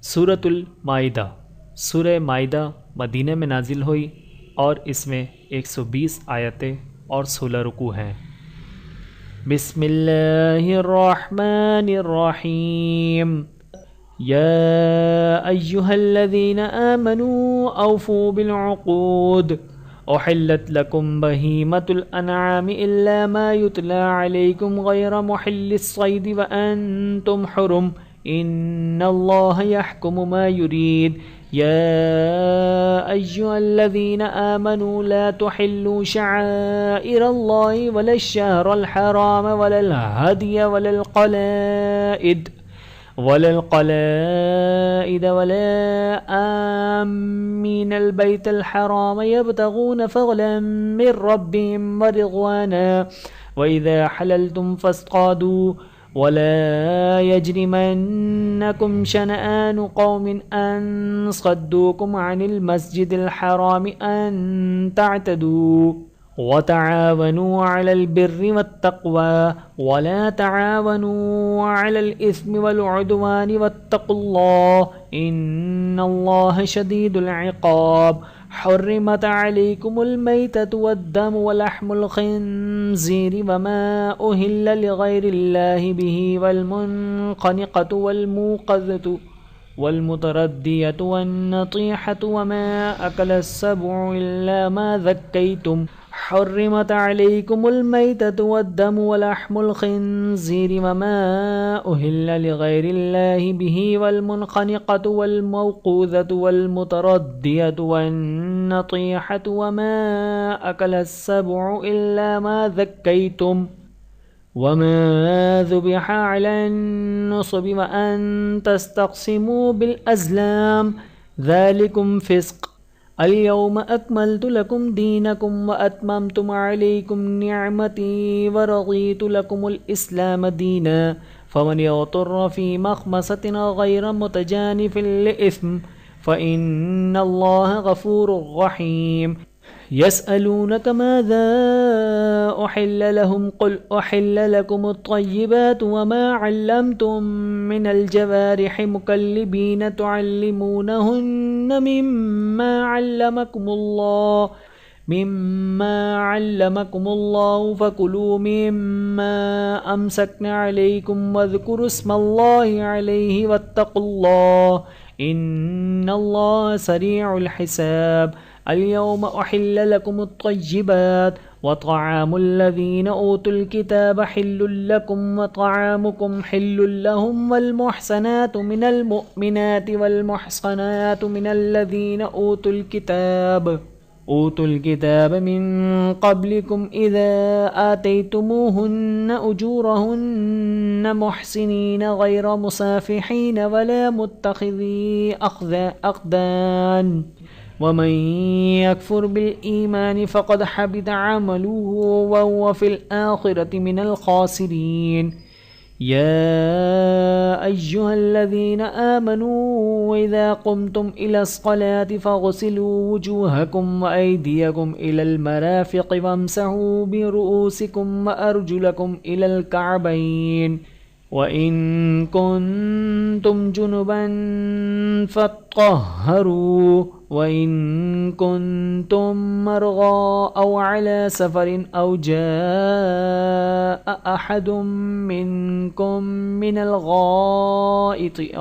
सूरतुल माइदा। सूरह माइदा मदीने में नाजिल हुई और इसमें 120 आयतें और 16 रुकू हैं। बिस्मिल्लाहिर्रहमानिर्रहीम। या अय्युहल्लज़ीना आमनू औफू बिलउक़ूद उहिल्लत लकुम बहीमतुल अनआम इल्ला मा युतला अलैकुम गैर मुहिल्लिस सैद व अंतुम हुरुम इन्नल्लाह यहकुमु मा युरीद। या अय्युहल्लज़ीना आमनू ला तुहिल्लू शआइरल्लाहि वलश्शहरल हराम वलल हदिय वलल क़लाइद वला आमीनल बैतल हराम यब्तगून फ़ज़लन मिन रब्बिहिम व रिज़वाना व इज़ा हलल्तुम फ़ास्तादू वला यजरिमन्नकुम शनआनु क़ौमिन अन सद्दूकुम अनिल मस्जिदिल हराम अन तअतदू वतआवनू अलल बिर्रि वत्तक़वा वला तआवनू अलल इस्मि वल उद्वानि वत्तक़ुल्लाह इन्नल्लाह शदीदुल इक़ाब। हुर्रिमत अलैकुमुल मैततु वद्दमु वलहमुल खिंज़ीरि वमा उहिल्ल लिगैरिल्लाहि बिहि वल्मुनक़निक़तु वल्मूक़ज़तु वल्मुतरद्दियतु वन्नतीहतु वमा अकलस्सबुअ इल्ला मा ज़क्कैतुम। हुर्रिमत अलैकुमुल मैततु वद्दमु वलहमुल खिंज़ीरि वमा उहिल्ल लिगैरिल्लाहि बिहि वल्मुनक़निक़तु वल्मौक़ूज़तु वल्मुतरद्दियतु वन्नतीहतु वमा अकलस्सबुअ इल्ला मा ज़क्कैतुम वमा ज़ुबिह अलन्नुसबि व अन तस्तक़सिमू बिलअज़लाम ज़ालिकुम फ़िस्क़। अल-यौम अकमलतु लकुम दीनकुम व अतममतु अलैकुम निअमती व रज़ीतु लकुमुल इस्लाम दीना फमन यग़तुर्र फ़ी मख़मसतिन गैर मुतजानिफ़िन लिइस्म फ़इन्नल्लाह गफ़ूरुर रहीम। यसअलूनक माज़ा उहिल्ल लहुम क़ुल उहिल्ल लकुमुत तय्यिबातु वमा अल्लमतुम मिनल जवारिहि मुकल्लिबीन तुअल्लिमूनहुन्ना मिम्मा अल्लमकुमुल्लाहु फ़कुलू मिम्मा अमसकना अलैकुम वज़्कुरुस्मल्लाहि अलैहि वत्तक़ुल्लाह इन्नल्लाह सरीउल हिसाब। अल-यौम उहिल्ल लकुमुत तय्यिबात व तआमुल लज़ीना ऊतुल किताब हिल्लुल लकुम व तआमुकुम हिल्लुल लहुम वल मुहसनातु मिनल मुअमिनाति वल मुहसनातु मिनल लज़ीना ऊतुल किताब मिन क़ब्लिकुम इज़ा आतैतुमूहुन्ना उजूरहुन्ना मुहसिनीन गैर मुसाफ़िहीन वला मुत्तख़िज़ी अख़दान वमन यकफ़ुर बिल-ईमान फ़क़द हबित अमलुहु व हुव फ़िल आख़िरति मिनल ख़ासिरीन। या अय्युहल्लज़ीना आमनू इज़ा क़ुमतुम इलस्सलाति फ़ग़सिलू वुजूहकुम व अयदियकुम इलल मराफ़िक़ि वम्सहू बिरुऊसिकुम व अर्जुलकुम इलल कअबैन व इन कुन्तुम जुनुबन फ़त्तहरू व इन कुन्तुम मरग़ा औ अला सफ़रिन औ जाअ अहदुम मिनकुम मिनल गाइति औ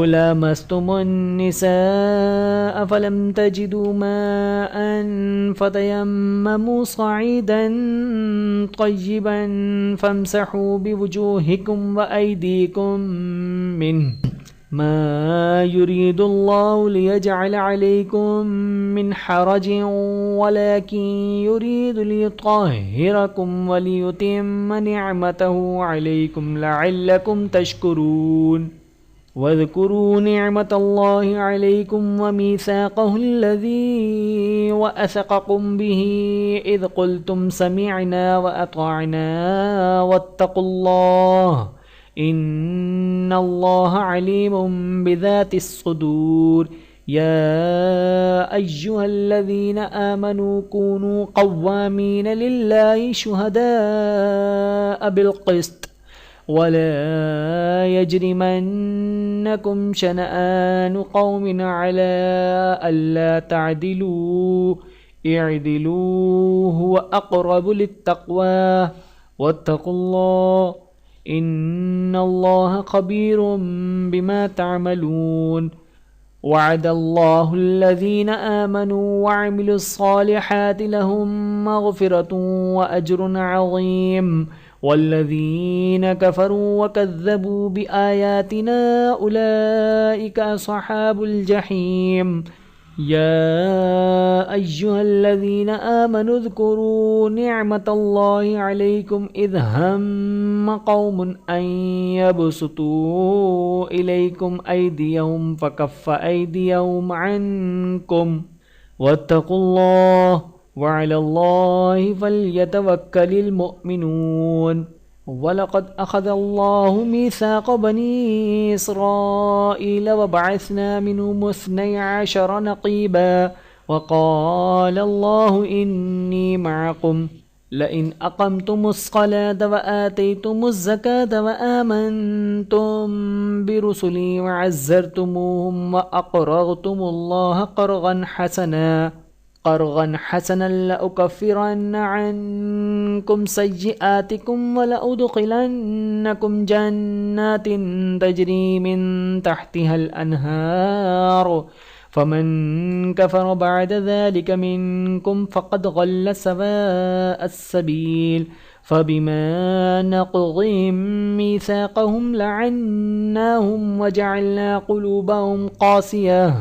लामस्तुमुन निसाअ फ़लम तजिदू माअन फ़तयम्ममू सईदन तय्यिबन फ़म्सहू बिवुजूहिकुम व अयदीकुम मिन्हु मा युरीदुल्लाहु लियजअल अलैकुम मिन हरजिन वलाकिन युरीदु लियुत्तहिरकुम व लियुतिम्म निअमतहु अलैकुम लअल्लकुम तशकुरून। वज़्कुरू निअमतल्लाहि अलैकुम व मीसाक़हु अल्लज़ी वअसक़कुम बिही इज़ क़ुल्तुम समिअना व अतअना वत्तक़ुल्लाह इन्नल्लाह अलीमुम बिज़ातिस सुदूर। या अय्युहल्लज़ीना आमनू कूनू क़व्वामीन लिल्लाहि शुहदाअ बिल क़िस्त वला यजरिमन्नकुम शनआनु कौमिन अला अल्ला तअदिलू इअदिलू हुवा अक़रबु लित्तक़वा वत्तक़ुल्लाह इन्नल्लाह खबीरुम बिमा तअमलून। वअदल्लाहु अल्लज़ीना आमनू वअमिलुस्सालिहाति लहुम मग़फ़िरतुन व अज्रुन अज़ीम वल्लज़ीना कफ़रू वकज़्ज़बू बिआयातिना उलाइका अस्हाबुल जहीम। या अय्युहल्लज़ीना आमनू उज़्कुरू निअमतल्लाहि अलैकुम इज़ हम्म कौमुन अन यबसुतू इलैकुम अयदियहुम फकफ्फ अयदियहुम अन्कुम वत्तक़ुल्लाह वअलल्लाहि फल्यतवक्कलिल मुअमिनून। वलक़द अख़ज़ल्लाहु मीसाक़ बनी इस्राईल वबअस्ना मिनहुम इस्नै अशर नक़ीबा वक़ालल्लाहु इन्नी मअकुम लइन अक़मतुमुस्सलाता व आतैतुमुज़्ज़काता व आमनतुम बिरुसुली व अज़्ज़रतुमूहुम व अक़रज़तुमुल्लाह क़र्ज़न हसनन लउकफ़्फ़िरन्न अन्कुम सय्यिआतिकुम व लउदख़िलन्नकुम जन्नातिन तजरी मिन तहतिहल अन्हार फमन कफ़र बअद ज़ालिक मिनकुम फ़क़द ज़ल्ल सवाअस सबील। फ़बिमा नक़ज़िहिम मीसाक़हुम लअन्नाहुम वजअलना क़ुलूबहुम क़ासियह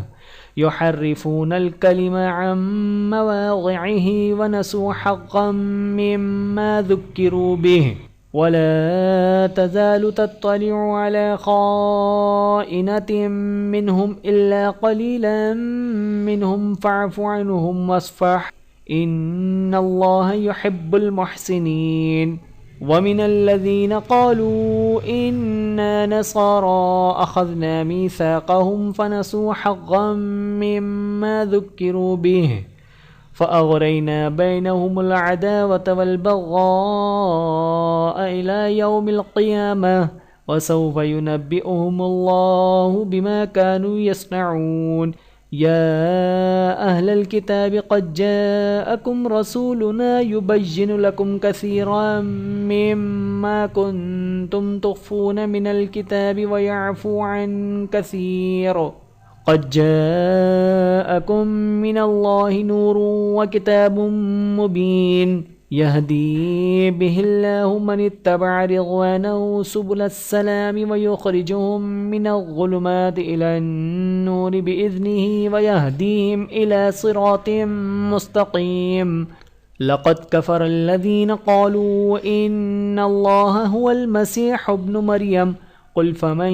युहर्रिफ़ूनल कलिमा अन मवाज़िइही वनसू हज़्ज़म मिम्मा ज़ुक्किरू बिहि वला तज़ालु तत्तलिअु अला ख़ाइनतिन मिनहुम इल्ला क़लीलन मिनहुम फ़अफ़ु अन्हुम वस्फ़ह इन्नल्लाह युहिब्बुल मुहसिनीन। वमिनल्लज़ीना क़ालू इन्ना नसारा अख़ज़ना मीसाक़हुम फ़नसू हज़्ज़म मिम्मा ज़ुक्किरू बिहि फ़अग़रैना बैनहुमुल अदावत वल्बग़ज़ाअ इला यौमिल क़ियामह वसौफ़ युनब्बिउहुमुल्लाहु बिमा कानू यस्नऊन। या अहलल किताब क़द जाअकुम रसूलुना युबय्यिनु लकुम कसीरम मिम्मा कुन्तुम तुख़्फ़ून मिनल किताबि व यअफ़ू अन कसीर क़द जाअकुम मिनल्लाहि नूरुन व किताबुम मुबीन यहदी बिहिल्लाहु मनित्तबअ रिज़वानहु सुबुलस्सलामि व युख़रिजुहुम मिनज़्ज़ुलुमाति इलन्नूरि बिइज़्निहि व यहदीहिम इला सिरातिम मुस्तक़ीम। लक़द कफ़रल्लज़ीना क़ालू इन्नल्लाह हुवल मसीह इब्नु मरियम क़ुल फ़मन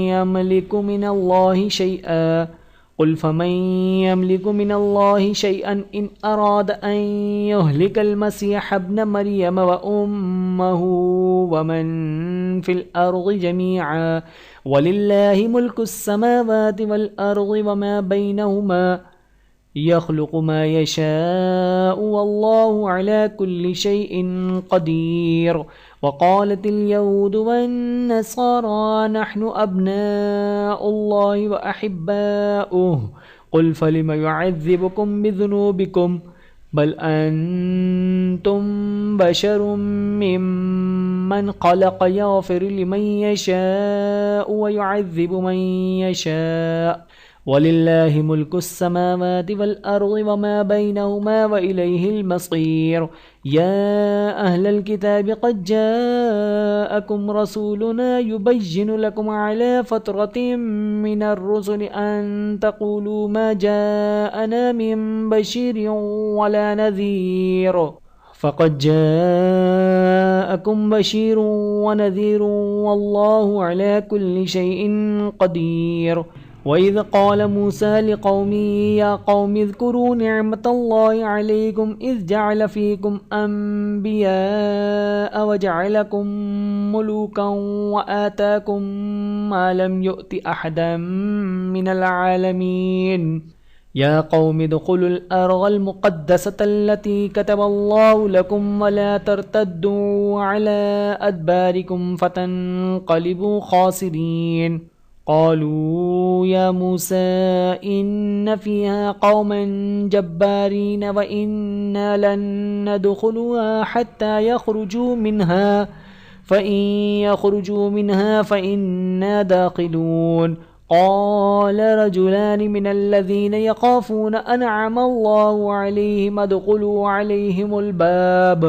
यमलिकु मिनल्लाहि शैअन इन अराद अन युहलिकल मसीह इब्न मरियम व उम्महु व मन फ़िल अर्ज़ि जमीअ वलिल्लाहि मुल्कुस समावाति वल अर्ज़ि व मा बैनहुमा यख़्लुक़ु मा यशाअु वल्लाहु अला कुल्लि शैइन क़दीर। वक़ालतिल यहूदु वन्नसारा नहनु अब्नाउल्लाहि व अहिब्बाउहु क़ुल फ़लिम युअज़्ज़िबुकुम बिज़ुनूबिकुम बल अंतुम बशरुम मिम्मन ख़लक़ यग़फ़िरु लिमन यशाअु व युअज़्ज़िबु मन यशाअ वलिल्लाहि मुल्कुस समावाति वल अर्ज़ि व मा बैनहुमा व इलैहिल मसीर। या अहलल किताबि क़द जाअकुम रसूलुना युबय्यिनु लकुम अला फ़त्रतिम मिनर रुसुलि अन तक़ूलू मा जाअना मिन बशीरिन वला नज़ीर फ़क़द जाअकुम बशीरुन व नज़ीरुन वल्लाहु अला कुल्लि शैइन क़दीर। वइज़ क़ाल मूसा लिक़ौमिही या क़ौमि इज़्कुरू निअमतल्लाहि अलैकुम इज़ जअल फ़ीकुम अंबियाअ व जअलकुम मुलूकन व आताकुम मा लम युअति अहदन मिनल आलमीन। या कौम दुखुलुल अर्ज़ल मुक़द्दसतल्लती कतबल्लाहु लकुम वला तर्तद्दू अला अदबारिकुम फतनक़लिबू ख़ासिरीन। क़ालू या मूसा इन्न फ़ीहा क़ौमन जब्बारीन व इन्ना लन नदख़ुलुहा हत्ता यख़रुजू मिन्हा फ़इन यख़रुजू मिन्हा फ़इन्ना दाख़िलून। क़ाल रजुलान मिनल्लज़ीन यख़ाफ़ून अनअम अल्लाहु अलैहिम उदख़ुलू अलैहिमुल बाब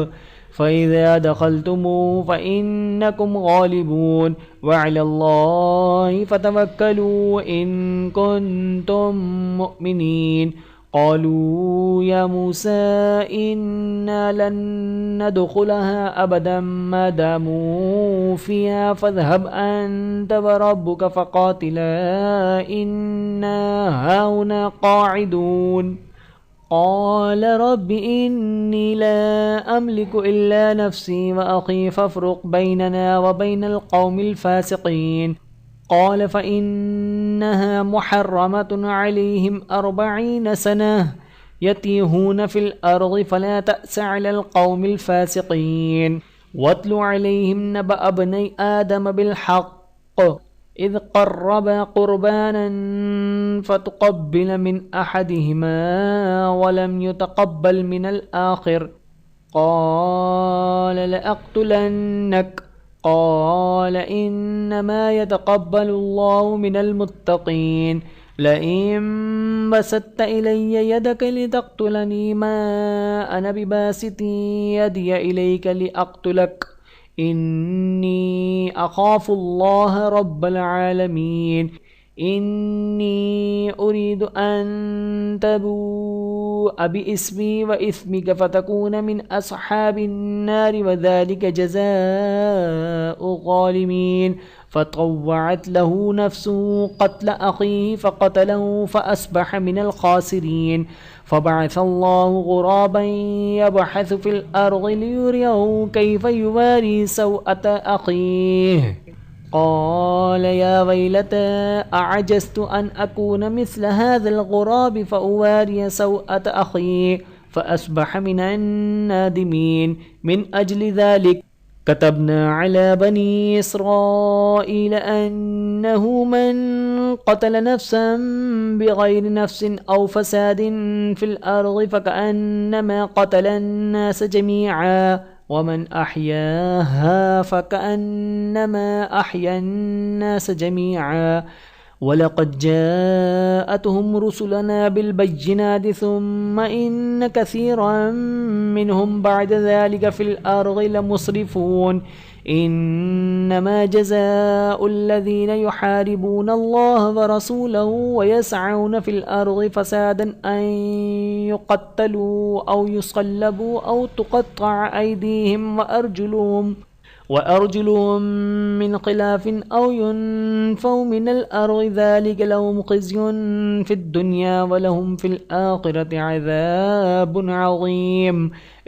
फ़इज़ा दख़लतुमूहु फ़इन्नकुम ग़ालिबून वअलल्लाहि फ़तवक्कलू इन कुन्तुम मुअ्मिनीन। क़ालू या मूसा इन्ना लन नदख़ुलहा अबदन मा दामू फ़ीहा फ़ज़हब अन्त व रब्बुक फ़क़ातिला इन्ना हाहुना क़ाዒदून। क़ाल रब्बि इन्नी ला अमलिकु इल्ला नफ़्सी व अख़ी फ़फ़्रुक़ बैनना व बैनल क़ौमिल फ़ासिक़ीन। क़ाल फ़इन्नहा मुहर्रमतुन अलैहिम अर्बईन सनह यतीहून फ़िल अर्ज़ि फ़ला तअस अलल क़ौमिल फ़ासिक़ीन। वत्लु अलैहिम नबअ इब्नै आदम बिलहक़्क़ इज़ क़र्रबा क़ुरबानन फ़तुक़ब्बिल मिन अहदिहिमा वलम युतक़ब्बल मिनल आख़िर क़ाल लअक़्तुलन्नक क़ाल इन्नमा यतक़ब्बलुल्लाहु मिनल मुत्तक़ीन। लइन बसत्त इलय्य यदक लितक़्तुलनी मा अना बिबासिति यदिय इलैक लिअक़्तुलक इन्नी अख़ाफ़ुल्लाह रब्बल आलमीन। इन्नी उरीदु अन तबूअ बिइस्मी व इस्मिक फ़तकून मिन अस्हाबिन नारि व ज़ालिक जज़ाउ ज़ालिमीन। फ़तव्वअत लहू नफ़्सुहु क़त्ल अख़ीहि फ़क़तलहु फ़अस्बह मिनल ख़ासिरीन। फ़बअसल्लाहु ग़ुराबन यबहसु फ़िल अर्ज़ि लियुरियहु कैफ़ युवारी सौअत अख़ीहि। क़ाल या वैलता अअजज़्तु अन अकून मिस्ल हाज़ल ग़ुराबि फ़उवारिय सौअत अख़ी फ़अस्बह मिनन नादिमीन। मिन अजलि ज़ालिक कतबना अला बनी इस्राईल अन्नहु मन क़तल नफ़्सन बिग़ैरि नफ़्सिन औ फ़सादिन फ़िल अर्ज़ि फ़कअन्नमा क़तलन नास जमीअन वमन अहयाहा फ़कअन्नमा अहयन नास जमीअन। वलक़द जाअतहुम रुसुलना बिलबय्यिनाति सुम्म इन्न कसीरन मिनहुम बअद ज़ालिक फ़िल अर्ज़ि लमुस्रिफ़ून। इन्नमा जज़ाउल्लज़ीन युहारिबून अल्लाह व रसूलहु व यसअऊन फ़िल अर्ज़ि फ़सादन अन युक़त्तलू औ युसल्लबू औ तुक़त्तअ अयदीहिम व अर्जुलुहुम मिन ख़िलाफ़िन औ युनफ़ौ मिनल अर्ज़ि ज़ालिक लहुम ख़िज़्युन फ़िद्दुन्या व लहुम फ़िल आख़िरति अज़ाबुन अज़ीम।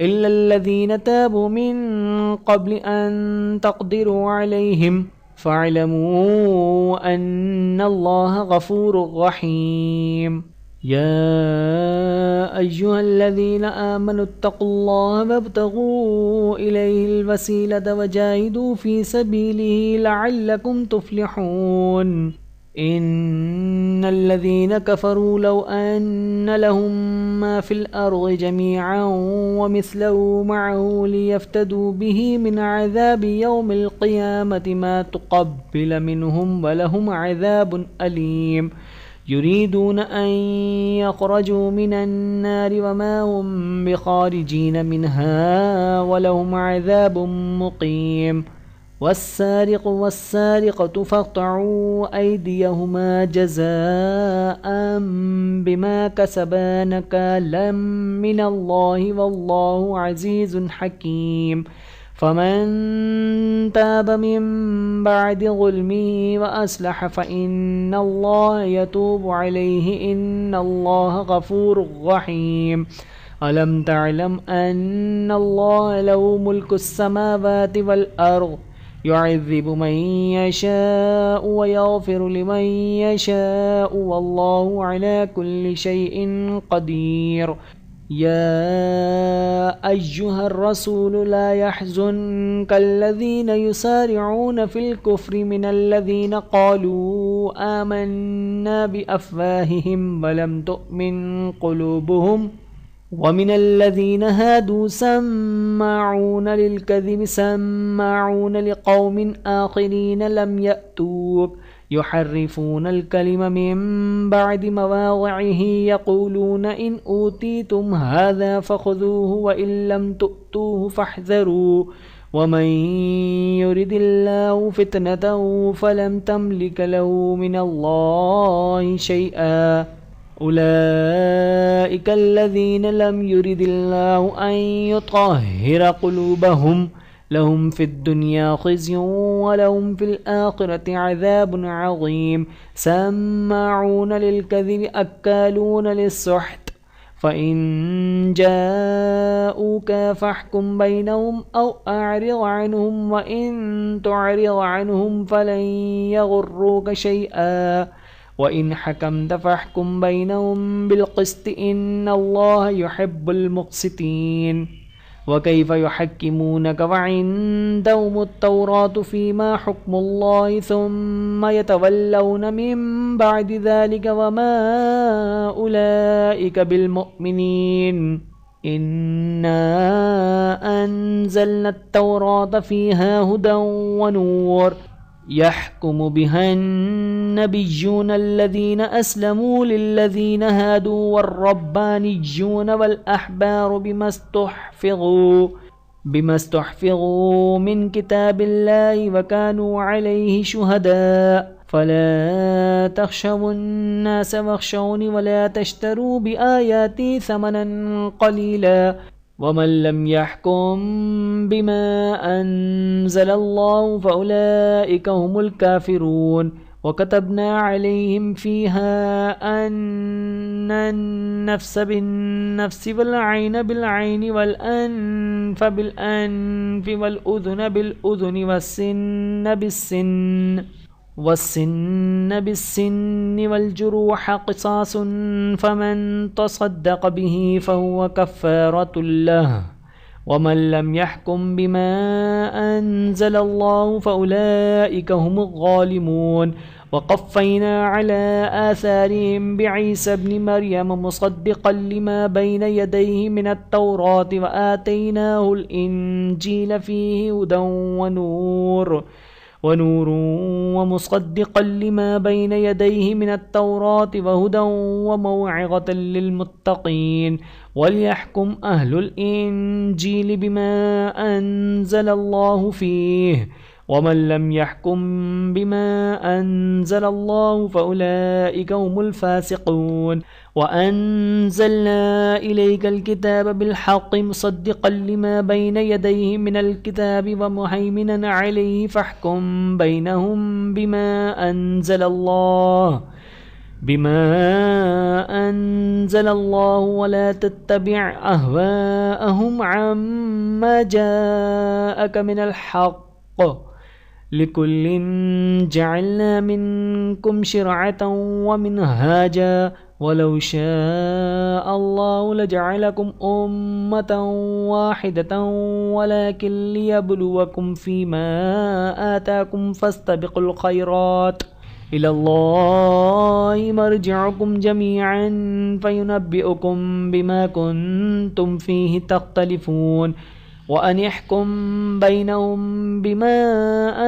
इल्लल्लज़ीन ताबू मिन क़ब्लि अन तक़दिरू अलैहिम फ़अलमू अन्नल्लाह गफ़ूरुर रहीम। या अय्युहल्लज़ीन आमनु इत्तक़ुल्लाह वब्तग़ू इलैहिल वसीलता वजाहिदू फ़ी सबीलिही लअल्लकुम तुफ़्लिहून। इन्नल्लज़ीन कफ़रू लौ अन्न लहुम मा फ़िल अर्ज़ि जमीअन व मिस्लहु मअहू लियफ़्तदू बिही मिन अज़ाबि यौमिल क़ियामति मा तुक़ब्बिल मिनहुम व लहुम अज़ाबुन अलीम। युरीदून अन यख़रजू मिनन नारि वमा हुम बिख़ारिजीन मिनहा व लहुम अज़ाबुन मुक़ीम। वस्सारिक़ु वस्सारिक़तु फ़क़्तअू अयदियहुमा जज़ाअन बिमा कसबा नकालन मिनल्लाहि वल्लाहु अज़ीज़ुन हकीम। फ़मन ताब मिन बअदि ज़ुल्मिही व अस्लह फ़इन्नल्लाह यतूबु अलैहि इन्नल्लाह गफ़ूरुर रहीम। अलम तअलम अन्नल्लाह लहु मुल्कुस समावाति वल अर्ज़ يعذب من يشاء ويغفر لمن يشاء والله على كل شيء قدير. يا أيها الرسول لا يحزنك الذين يسارعون في الكفر من الذين قالوا آمنا بأفواههم ولم تؤمن قلوبهم ومن الذين هادوا سماعون للكذب سماعون لقوم آخرين لم يأتوك يحرفون الكلم من بعد مواضعه يقولون إن أوتيتم هذا فخذوه وإن لم تؤتوه فاحذروا ومن يرد الله فتنته فلن تملك له من الله شيئا. أولئك الذين لم يرد الله أن يطهر قلوبهم لهم في الدنيا خزي ولهم في الآخرة عذاب عظيم. سماعون للكذب أكالون للسحت فإن جاءوك فاحكم بينهم أو أعرض عنهم وإن تعرض عنهم فلن يضروك شيئا وإن حكمت فاحكم بينهم بالقسط إن الله يحب المقسطين. وكيف يحكمونك وعندهم التوراة فيما حكم الله ثم يتولون من بعد ذلك وما أولئك بالمؤمنين. إنا أنزلنا التوراة فيها هدى ونور يحكم بها النبيون الذين أسلموا للذين هادوا والربانيون والأحبار بما استحفظوا من كتاب الله وكانوا عليه شهداء. فلا تخشوا الناس واخشوني ولا تشتروا بآياتي ثمنا قليلا ومن لم يحكم بما أنزل الله فأولئك هم الكافرون. وكتبنا عليهم فيها أن النفس بالنفس والعين بالعين والأنف بالأنف والأذن بالأذن والسن بالسن والجروح قصاص فمن تصدق به فهو كفارة له ومن لم يحكم بما أنزل الله فأولئك هم الظالمون. وقفينا على آثارهم بعيسى ابن مريم مصدقا لما بين يديه من التوراة وآتيناه الإنجيل فيه هدى ونور ومصدقا لما بين يديه من التوراة وهدى وموعظة للمتقين. وليحكم أهل الإنجيل بما أنزل الله فيه ومن لم يحكم بما أنزل الله فأولئك هم الفاسقون. وأنزلنا إليك الكتاب بالحق مصدقا لما بين يديه من الكتاب ومهيمنا عليه فاحكم بينهم بما أنزل الله ولا تتبع أهواءهم عما جاءك من الحق لكل جعلنا منكم شرعة ومنهاجا ولو شاء الله لجعلكم أمة واحدة ولكن ليبلوكم فيما آتاكم فاستبقوا الخيرات إلى الله مرجعكم جميعا فينبئكم بما كنتم فيه تختلفون. وأن يحكم بينهم بما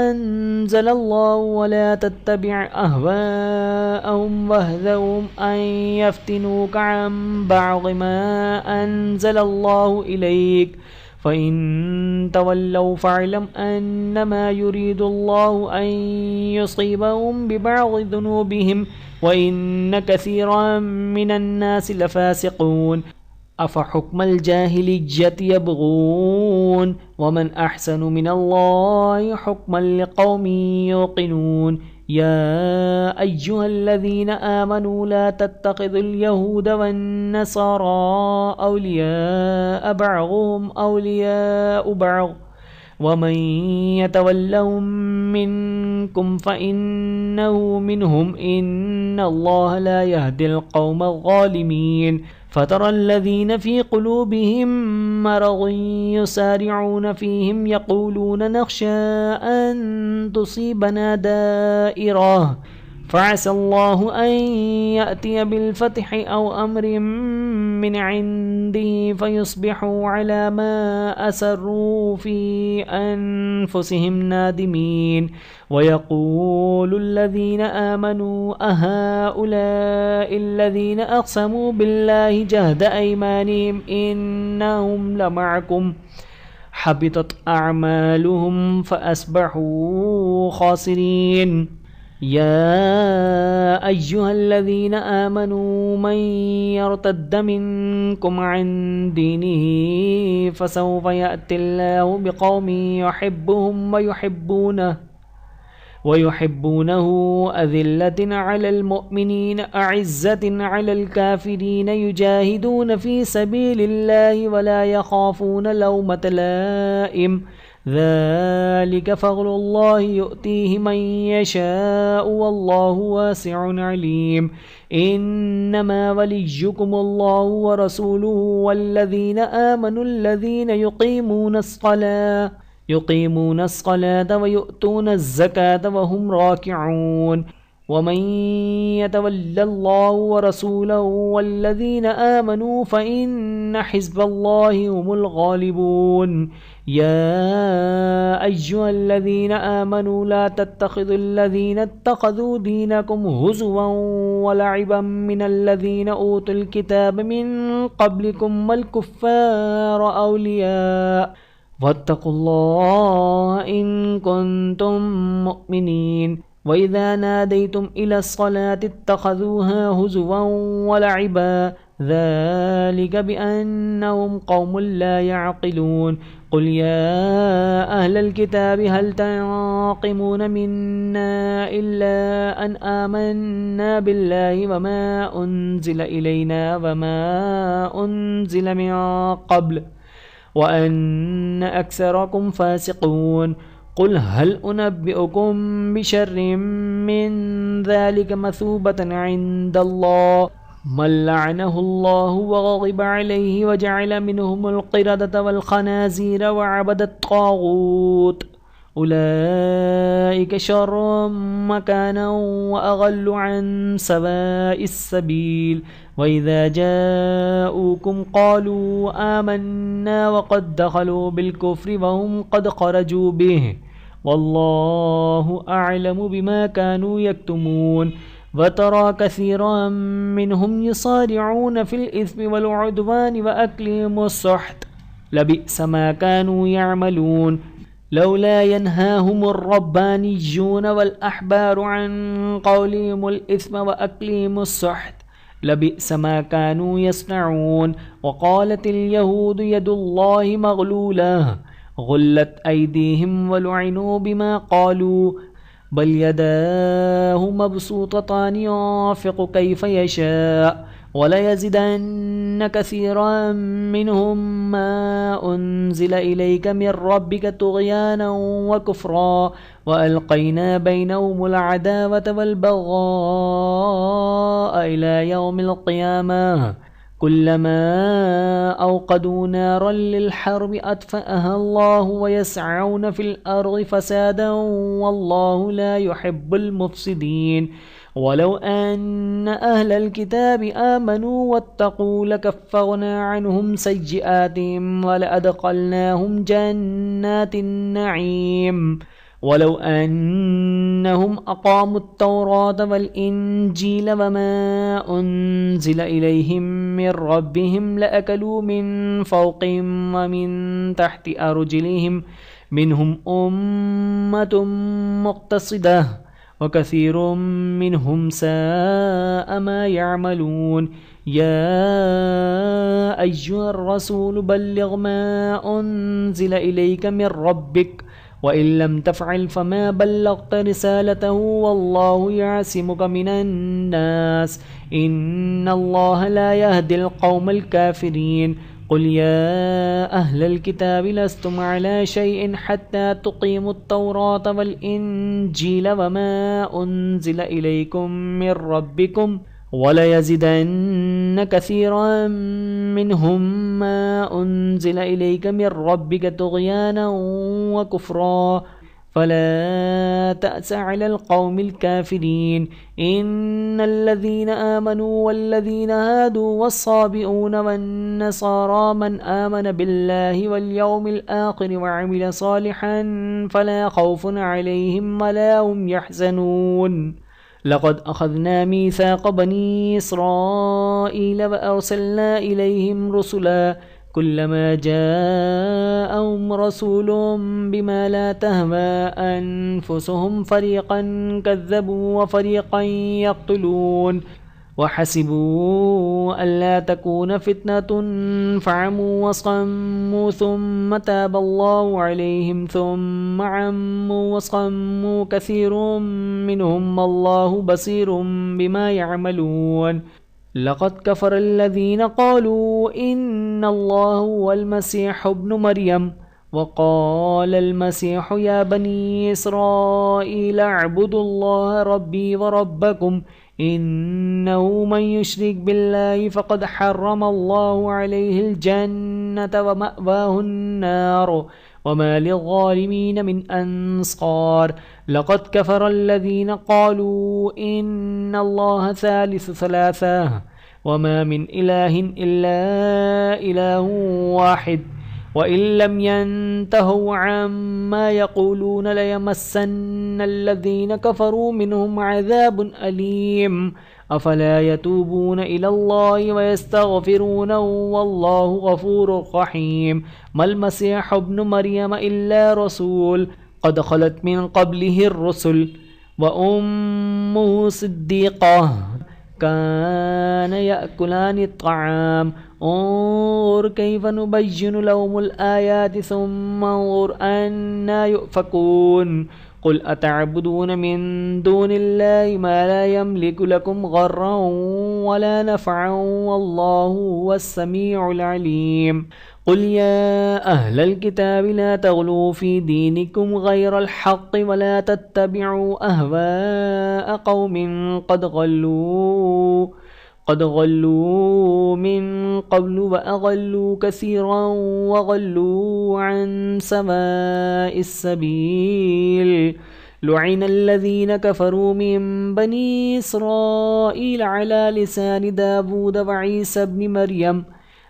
أنزل الله ولا تتبع أهواءهم واحذرهم أن يفتنوك عن بعض ما أنزل الله إليك فإن تولوا فاعلم أنما يريد الله أن يصيبهم ببعض ذنوبهم وإن كثيرا من الناس لفاسقون. أفحكم الجاهلية يبغون ومن أحسن من الله حكما لقوم يوقنون. يا أيها الذين آمنوا لا تتخذوا اليهود والنصارى أولياء بعضهم أولياء بعض वमन यतवल्लहुम मिनकुम फ़इन्नहु मिनहुम इन्नल्लाह ला यहदिल क़ौमल ज़ालिमीन। फ़तरा अल्लज़ीना फ़ी क़ुलूबिहिम मरज़ुन युसारिऊन फ़ीहिम यक़ूलून नख़शा अन तुसीबना दाइरह फ़असल्लाहु अन यअतिय बिलफ़तह औ अम्रिन मिन इंदिही फ़युस्बिहू अला मा असर्रू फ़ी अनफ़ुसिहिम नादिमीन। वयक़ूलु अल्लज़ीना आमनू अहाउलाइ अल्लज़ीना अक़समू बिल्लाहि जहद अयमानिहिम इन्नहुम लमअकुम हबितत अअमालुहुम फ़अस्बहू ख़ासिरीन। या अय्युहल्लज़ीना आमनू मन यर्तद्द मिनकुम अन दीनिही फ़सौफ़ यअतिल्लाहु बिक़ौमिन युहिब्बुहुम वयुहिब्बूनहु अज़िल्लतिन अलल मुअमिनीन अइज़्ज़तिन अलल काफ़िरीन युजाहिदून फ़ी सबीलिल्लाहि वला यख़ाफ़ून लौमत लाइम। ज़ालिक फ़ज़्लुल्लाहि युअतीहि मन यशाअ वल्लाहु वासिउन अलीम। इन्नमा वलिय्युकुमुल्लाहु व रसूलुहु वल्लज़ीना आमनुल्लज़ीना युक़ीमून अस्सलाता व युअतून अज़्ज़काता व हुम राकिऊन। वमन यतवल्लल्लाहु व रसूलहु वल्लज़ीना आमनू फ़इन्न हिज़्बल्लाहि हुमुल गालिबून। या अय्युहल्लज़ीना आमनू ला तत्तख़िज़ुल्लज़ीना इत्तख़ज़ू दीनकुम हुज़ुवन व लइबन मिनल्लज़ीना ऊतुल किताब मिन क़ब्लिकुम वल कुफ़्फ़ार औलिया वत्तक़ुल्लाह इन कुन्तुम मुअमिनीन। वइज़ा नादैतुम इलस्सलाति इत्तख़ज़ूहा हुज़ुवन व लइबा ज़ालिक बिअन्नहुम क़ौमुन ला यअक़िलून। क़ुल या अहलल किताबि हल तनक़िमून मिन्ना इल्ला अन आमन्ना बिल्लाहि वमा उन्ज़िल इलैना वमा उन्ज़िल मिन क़ब्ल व अन्न अक्सरकुम फ़ासिक़ून। क़ुल हल उनब्बिउकुम बिशर्रिम मिन ज़ालिक मसूबतन इंदल्लाह मन लअनहुल्लाहु व ग़ज़िब अलैहि व जअल मिनहुमुल क़िरदत वल ख़नाज़ीर व अबदत ताग़ूत उलाइक शर्रुम मकानन व अज़ल्लु अन सवाइस सबील। वइज़ा जाऊकुम क़ालू आमन्ना व क़द दख़लू बिलकुफ़्रि व हुम क़द ख़रजू बिहि वल्लाहु अअलमु बिमा कानू यक्तुमून। वतरा कसीरन मिनहुम युसारिऊन फ़िल इस्मि वल उद्वानि व अक्लिहिमुस सुह्त लबिअस मा कानू यअमलून। लौला यनहाहुमुर रब्बानिय्यून वल अहबारु अन क़ौलिहिमुल इस्म व अक्लिहिमुस सुह्त लबिअस मा कानू यस्नऊन। वक़ालतिल यहूदु यदुल्लाहि मग़लूलह ग़ुल्लत अयदीहिम व लुइनू बिमा क़ालू बल यदाहु मबसूततान युन्फ़िक़ु कैफ़ यशा वलयज़िदन्न कसीरन मिनहुम मा उन्ज़िल इलैक मिन रब्बिक तुग़याना व कुफ़्रा व अलक़ैना बैनहुमुल अदावत वल बग़्ज़ाअ इला यौमिल क़ियामह कुल्लमा औक़दू नारन लिलहर्बि अत्फ़अहा अल्लाहु व यसअऊन फ़िल अर्ज़ि फ़सादन वल्लाहु ला युहिब्बुल मुफ़्सिदीन। वलौ अन्न अहलल किताबि आमनू वत्तक़ू लकफ़्फ़रना अन्हुम सय्यिआतिहिम वलअदख़लनाहुम जन्नातिन नईम। वलौ अन्नहुम अक़ामुत तौरात वल इंजील वमा उन्ज़िल इलैहिम मिन रब्बिहिम लअकलू मिन फ़ौक़िहिम व मिन तहति अर्जुलिहिम मिनहुम उम्मतुम मुक़्तसिदह व कसीरुम मिनहुम साअ मा यअमलून। या अय्युहर रसूल बल्लिग़ मा उन्ज़िल इलैक मिन रब्बिक व इन लम तफ़अल फ़मा बल्लग़त रिसालतहु वल्लाहु यअसिमुक मिनन्नास इन्नल्लाह ला यहदिल क़ौमल काफ़िरीन। क़ुल या अहलल किताबि लस्तुम अला शैइन हत्ता तुक़ीमु त्तौरात वल इंजील वमा उन्ज़िल इलैकुम मिर रब्बिकुम वलयज़िदन्न कसीरन मिनहुम मा उन्ज़िल इलैका मिर रब्बिका तुग़याना व कुफ़रा फ़ला तअस अलल क़ौमिल काफ़िरीन इन्नल्लज़ीना आमनू वल्लज़ीना हादू वस्साबिऊन वन्नसारा मन आमन बिल्लाहि वल यौमिल आखिर वअमिल सालिहन फ़ला खौफ़ुन अलैहिम वला हुम यहज़नून लक़द अख़ज़ना मीसाक़ बनी इस्राईल वअरसलना इलैहिम रुसुला कुल्लमा जाअहुम रसूलुम बिमा ला तहवा अनफुसुहुम फ़रीक़न कज़्ज़बू व फ़रीक़न यक़्तुलून वहसिबू अल्ला तकून फ़ित्नतुन फ़अमू वस्क़म्मू थुम्म ताबल्लाहु अलैहिम थुम्म अम्मू वस्क़म्मू कसीरुम मिनहुम वल्लाहु बसीरुम बिमा यअमलून लक़द कफ़रल्लज़ीना क़ालू इन्नल्लाह हुवल मसीह इब्नु मरियम वक़ालल मसीह या बनी इस्राईल अअ्बुदुल्लाह रब्बी व रब्बकुम इन्नहु मन युश्रिक बिल्लाहि फ़क़द हर्रमल्लाहु अलैहिल जन्नत व मअवाहुन नार वमा लिज़्ज़ालिमीन मिन अंसार लक़द कफ़रल्लज़ीना क़ालू इन्नल्लाह सालिसु सलासा वमा मिन इलाहिन इल्ला इलाहुन वाहिद वइन लम यंतहु अम्मा यक़ूलून लयमस्सन्नल्लज़ीना कफ़रू मिनहुम अज़ाबुन अलीम अफ़ला यतूबून इलल्लाहि वयस्तग़फ़िरूनहु वल्लाहु गफ़ूरुर रहीम मल मसीह इब्नु मरियम इल्ला रसूल क़द ख़लत मिन क़ब्लिहिर रुसुल व उम्मुहु सिद्दीक़ह काना यअकुलानि त्तआम उन्ज़ुर कैफ़ नुबय्यिनु लहुमुल आयाति सुम्मा उन्ज़ुर अन्ना युफ़कून क़ुल अतअबुदून मिन दूनिल्लाहि मा ला यमलिकु लकुम ज़र्रन वला नफ़अन वल्लाहु हुवस समीउल अलीम क़ुल या अहलल किताबि ला तग़लू फ़ी दीनिकुम ग़ैरल हक़्क़ि वला तत्तबिअू अहवाअ क़ौमिन क़द ग़ल्लू मिन क़ब्लु व अग़ल्लू कसीरन व ग़ल्लू अन सवाइस सबील लुइनल्लज़ीना कफ़रू मिन बनी इस्राईल अला लिसानि दावूद व ईसा इब्न मरियम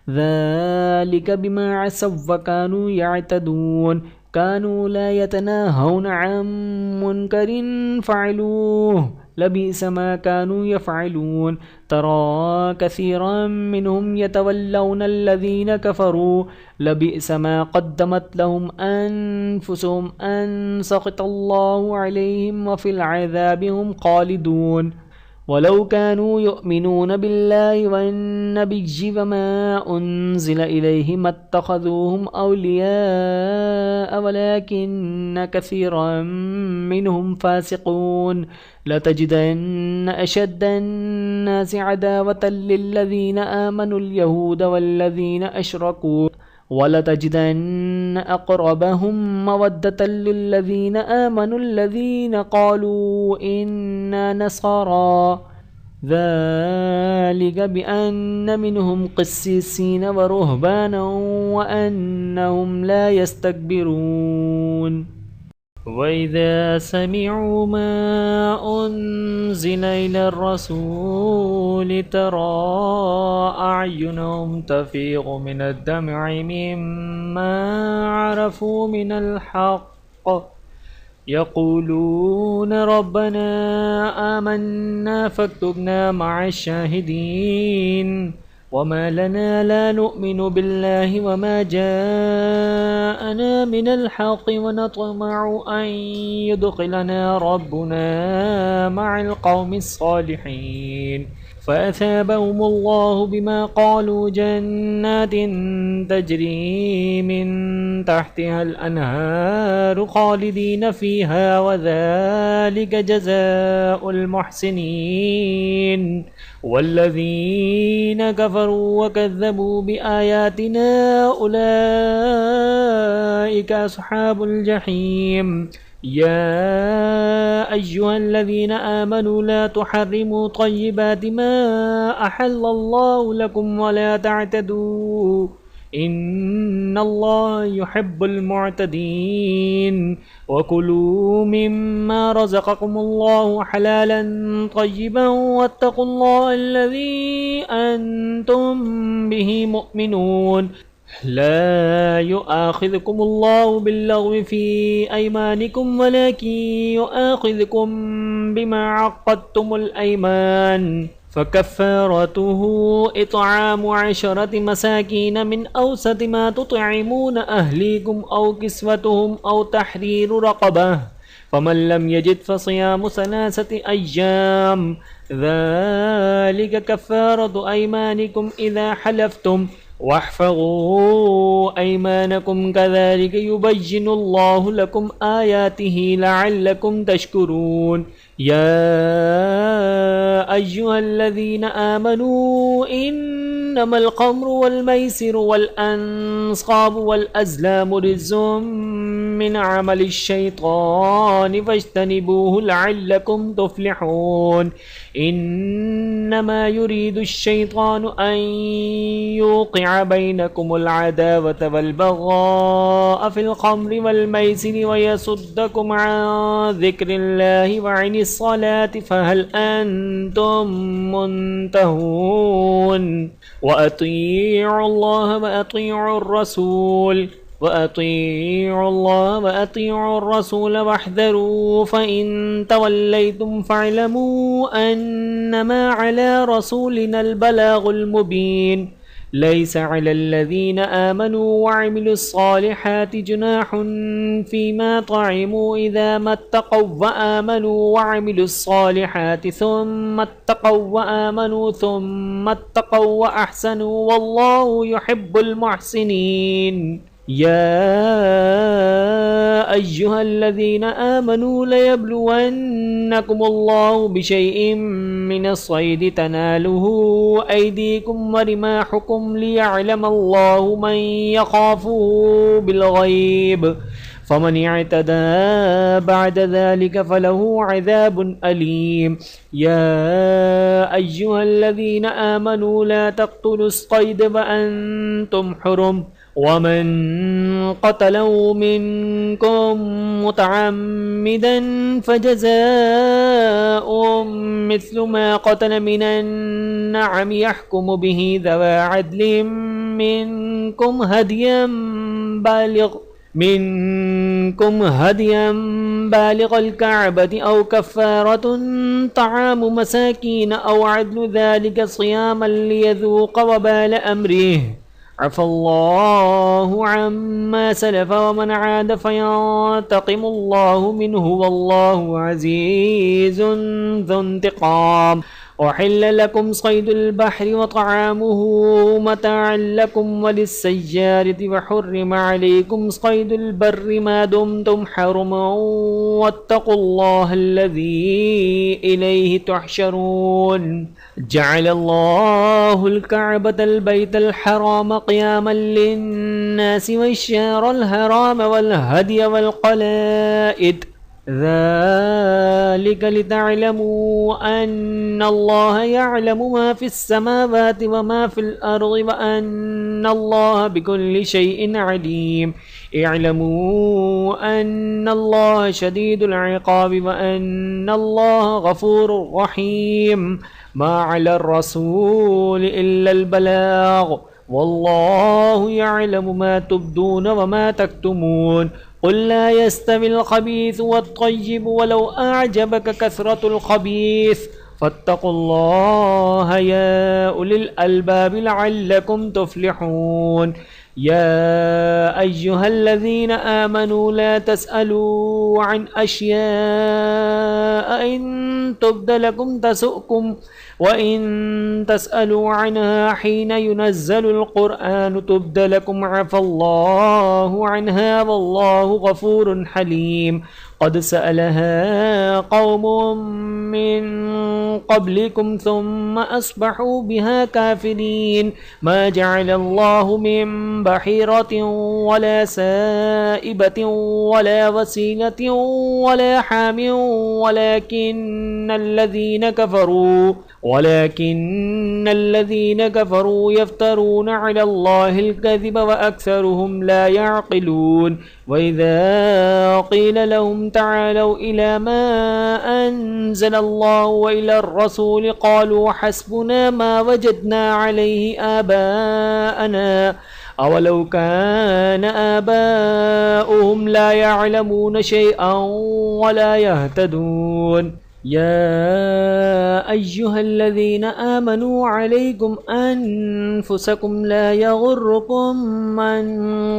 ज़ालिक बिमा असव व कानू यअतदून कानू ला यतनाहौन अन मुनकरिन फ़अलूह लबीस मा कानू यफ़अलून तरा कसीरन मिनहुम यतवल्लौनल्लज़ीना कफ़रू लबीस मा क़द्दमत लहुम अनफुसुहुम अन सख़ितल्लाहु अलैहिम व फ़िल अज़ाबि हुम ख़ालिदून वलौ कानू युमिनून बिल्लाहि वन्नबिय्यि वमा उन्ज़िल इलैहि मत्तख़ज़ूहुम औलिया वलाकिन्न कसीरन मिनहुम फ़ासिक़ून लतजिदन्न अशद्दन्नासि अदावतन लिल्लज़ीना आमनुल यहूद वल्लज़ीना अशरकू वलतजिदन्न अक़रबहुम मवद्दतन लिल्लज़ीना आमनुल्लज़ीना क़ालू इन्ना नसारा ज़ालिक बिअन्न मिनहुम क़िस्सीसीन व रुहबाना व अन्नहुम ला यस्तकबिरून वइज़ा समिअू मा उन्ज़िल इलर रसूल तरा अअयुनहुम तफ़ीज़ु मिनद दम'i मिम्मा अरफ़ू मिनल हक़्क़ यक़ूलून रब्बना आमन्ना फक्तुबना मअश शाहिदीन वमा लना ला नु'मिनु बिल्लाहि वमा जाअना मिनल हक़्क़ि व नतमअु अन युदख़िलना रब्बुना मअल क़ौमिस सालिहीन फ़असाबहुमुल्लाहु बिमा क़ालू जन्नातिन तजरी मिन तहतिहल अनहारु ख़ालिदीन फ़ीहा व ज़ालिक जज़ाउल मुहसिनीन वल्लज़ीना कफ़रू كفروا وكذبوا بآياتنا أولئك أصحاب الجحيم. يا أيها الذين آمنوا لا تحرموا طيبات ما أحل الله لكم ولا تعتدوا إن الله يحب المعتدين. وكلوا مما رزقكم الله حلالا طيبا واتقوا الله الذي أنتم به مؤمنون. لا يؤاخذكم الله باللغو في أيمانكم ولكن يؤاخذكم بما عقدتم الأيمان، فكفارته إطعام 10 مساكين من أوسط ما تطعمون أهليكم أو كسوتهم أو تحرير رقبة، فمن لم يجد فصيام 3 أيام ذلك كفارة أيمانكم إذا حلفتم واحفظوا أيمانكم كذلك يبين الله لكم آياته لعلكم تشكرون. يا أيها الذين آمنوا إنما الخمر والميسر والأنصاب والأزلام رجس من عمل الشيطان فاجتنبوه لعلكم تفلحون. إنما يريد الشيطان أن يوقع بينكم العداوة والبغضاء في الخمر والميسر ويصدكم عن ذكر الله وعن الصلاة فهل أنتم منتهون. وأطيعوا الله وأطيعوا الرسول واحذروا فإن توليتم فاعلموا أنما على رسولنا البلاغ المبين. ليس على الذين آمنوا وعملوا الصالحات جناح فيما طعموا إذا ما اتقوا وآمنوا وعملوا الصالحات ثم اتقوا وآمنوا ثم اتقوا وأحسنوا والله يحب المحسنين. يا أيها الذين آمنوا ليبلونكم الله بشيء من الصيد تناله أيديكم ورماحكم ليعلم الله من يخافه بالغيب، فمن اعتدى بعد ذلك فله عذاب أليم. يا أيها الذين آمنوا لا تقتلوا الصيد وأنتم حرم، ومن قتله منكم متعمدا فجزاء مثل ما قتل من النعم يحكم به ذوى عدل منكم هديا بالغ الكعبة أو كفارة طعام مساكين أو عدل ذلك صياما ليذوق وبال أمره. عفى الله عما سلف ومن عاد فينتقم الله منه والله عزيز ذو انتقام. أحل لكم صيد البحر وطعامه متاعا لكم وللسيارة وحرم عليكم صيد البر ما دمتم حرما واتقوا الله الذي إليه تحشرون. جعل الله الكعبة البيت الحرام قياما للناس والشهر الحرام والهدي والقلائد ذلك لتعلموا أن الله يعلم ما في السماوات وما في الأرض وأن الله بكل شيء عليم. اعلموا أن الله شديد العقاب وأن الله غفور رحيم. ما على الرسول إلا البلاغ والله يعلم ما تبدون وما تكتمون. قل لا يستوي الخبيث والطيب ولو أعجبك كثرة الخبيث فاتقوا الله يا أولي الألباب لعلكم تفلحون. يا أيها الذين آمنوا لا تسألوا عن أشياء إن تبد لكم تسؤكم وإن تسألوا عنها حين ينزل القرآن تبد لكم عفى الله عنها والله غفور حليم قد سألها قوم من قبلكم ثم أصبحوا بها كافرين ما جعل الله من بحيرة ولا سائبة ولا وسيلة ولا حام ولكن الذين كفروا يفترون على الله الكذب وأكثرهم لا يعقلون وإذا قيل لهم تعالوا إلى ما أنزل الله وإلى الرسول قالوا حسبنا ما وجدنا عليه آباءنا أولو كان آباؤهم لا يعلمون شيئا ولا يهتدون يا أيها الذين آمنوا عليكم أنفسكم لا يغركم من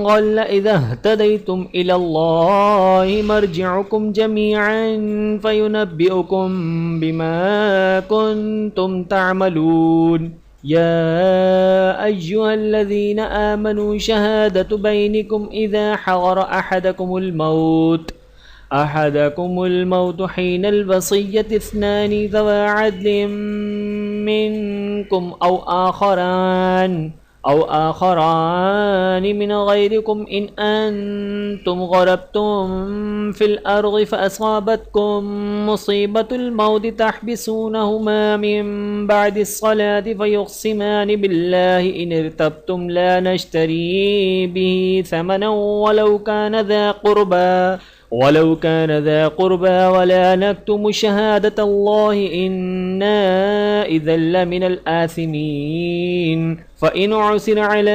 ضل إذا اهتديتم إلى الله مرجعكم جميعا فينبئكم بما كنتم تعملون يا أيها الذين آمنوا شهادة بينكم إذا حضر أحدكم الموت حين الوصية اثنان ذوى عدل منكم أو آخران من غيركم إن أنتم ضربتم في الأرض فأصابتكم مصيبة الموت تحبسونهما من بعد الصلاة فيقسمان بالله إن ارتبتم لا نشتري به ثمنا ولو كان ذا قربى ولا نكتم شهادة الله إنا إذا لمن الآثمين فإن عثر على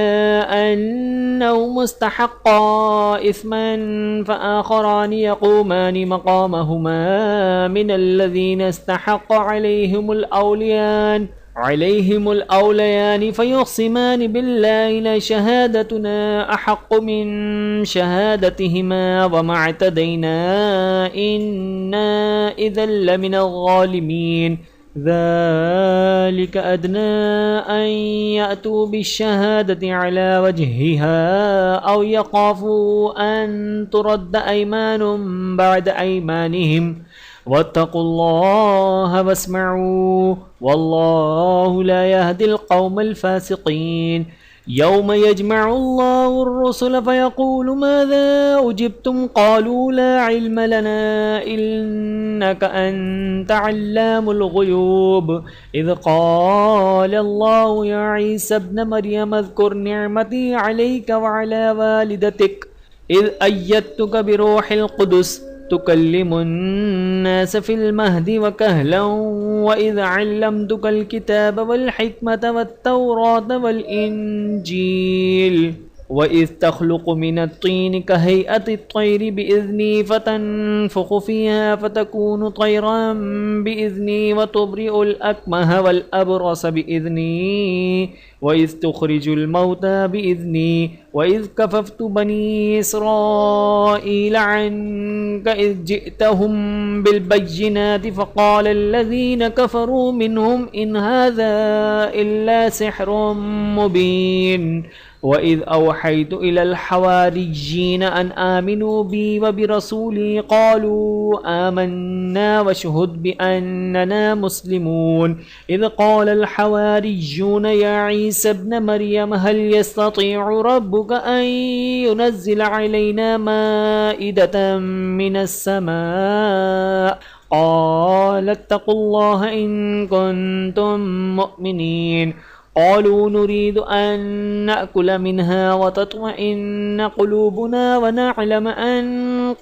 أنه مستحقا إثما فآخران يقومان مقامهما من الذين استحق عليهم الأوليان فيقسمان بالله لشهادتنا أحق من شهادتهما وما اعتدينا إنا إذا لمن الظالمين ذلك أدنى أن يأتوا بالشهادة على وجهها أو يخافوا أن ترد أيمان بعد أيمانهم واتقوا الله واسمعوا والله لا يهدي القوم الفاسقين يوم يجمع الله الرسل فيقول ماذا أجبتم قالوا لا علم لنا إنك أنت علام الغيوب إذ قال الله يا عيسى ابن مريم اذكر نعمتي عليك وعلى والدتك إذ أيدتك بروح القدس تكلم الناس في المهد وكهلا وإذ علمتك الكتاب والحكمة والتوراة والإنجيل وإذ تخلق من الطين كهيئة الطير بإذني فتنفخ فيها فتكون طيرا بإذني وتبرئ الأكمه والأبرص بإذني وإذ تخرج الموتى بإذني وإذ كففت بني إسرائيل عنك إذ جئتهم بالبينات فقال الذين كفروا منهم إن هذا إلا سحر مبين وإذ أوحيت إلى الحواريين أن آمنوا بي وبرسولي قالوا آمنا واشهد بأننا مسلمون إذ قال الحواريون يا عيسى ابن مريم هل يستطيع ربك أن ينزل علينا مائدة من السماء قال اتقوا الله إن كنتم مؤمنين قالوا نريد أن نأكل منها وتطمئن قلوبنا ونعلم أن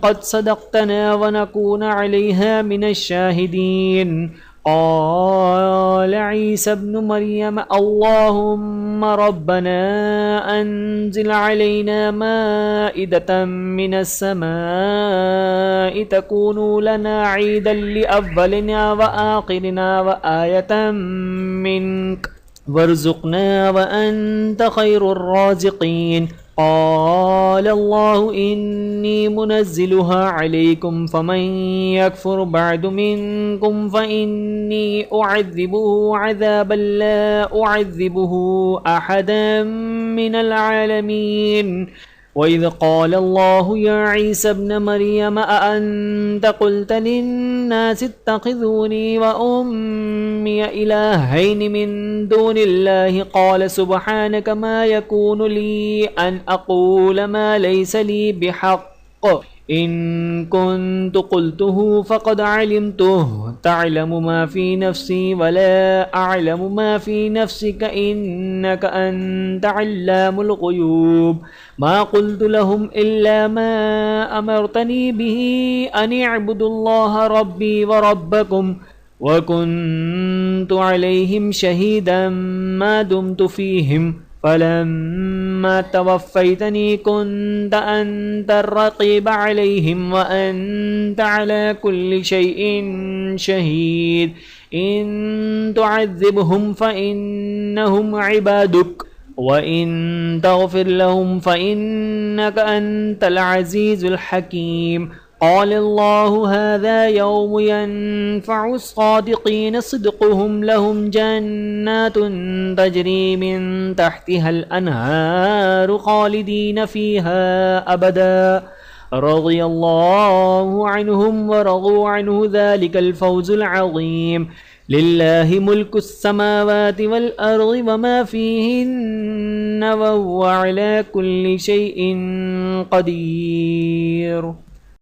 قد صدقتنا ونكون عليها من الشاهدين قال عيسى ابن مريم اللهم ربنا أنزل علينا مائدة من السماء تكون لنا عيدا لأولنا وآخرنا وآية منك وارزقنا وأنت خير الرازقين قال الله إني منزلها عليكم فمن يكفر بعد منكم فإني أعذبه عذابا لا أعذبه أحدا من العالمين وإذ قال الله يا عيسى ابن مريم أأنت قلت للناس اتخذوني وأمي إلهين من دون الله قال سبحانك ما يكون لي أن أقول ما ليس لي بحق إن كنت قلته فقد علمته تعلم ما في نفسي ولا أعلم ما في نفسك إنك أنت علام الغيوب ما قلت لهم إلا ما أمرتني به أن اعبدوا الله ربي وربكم وكنت عليهم شهيدا ما دمت فيهم فلما توفيتني كنت أنت الرقيب عليهم وأنت على كل شيء شهيد إن تعذبهم فإنهم عبادك وإن تغفر لهم فإنك أنت العزيز الحكيم قال الله هذا يوم ينفع الصادقين صدقهم لهم جنات تجري من تحتها الأنهار خالدين فيها أبدا رضي الله عنهم ورضوا عنه ذلك الفوز العظيم لله ملك السماوات والأرض وما فيهن وهو على كل شيء قدير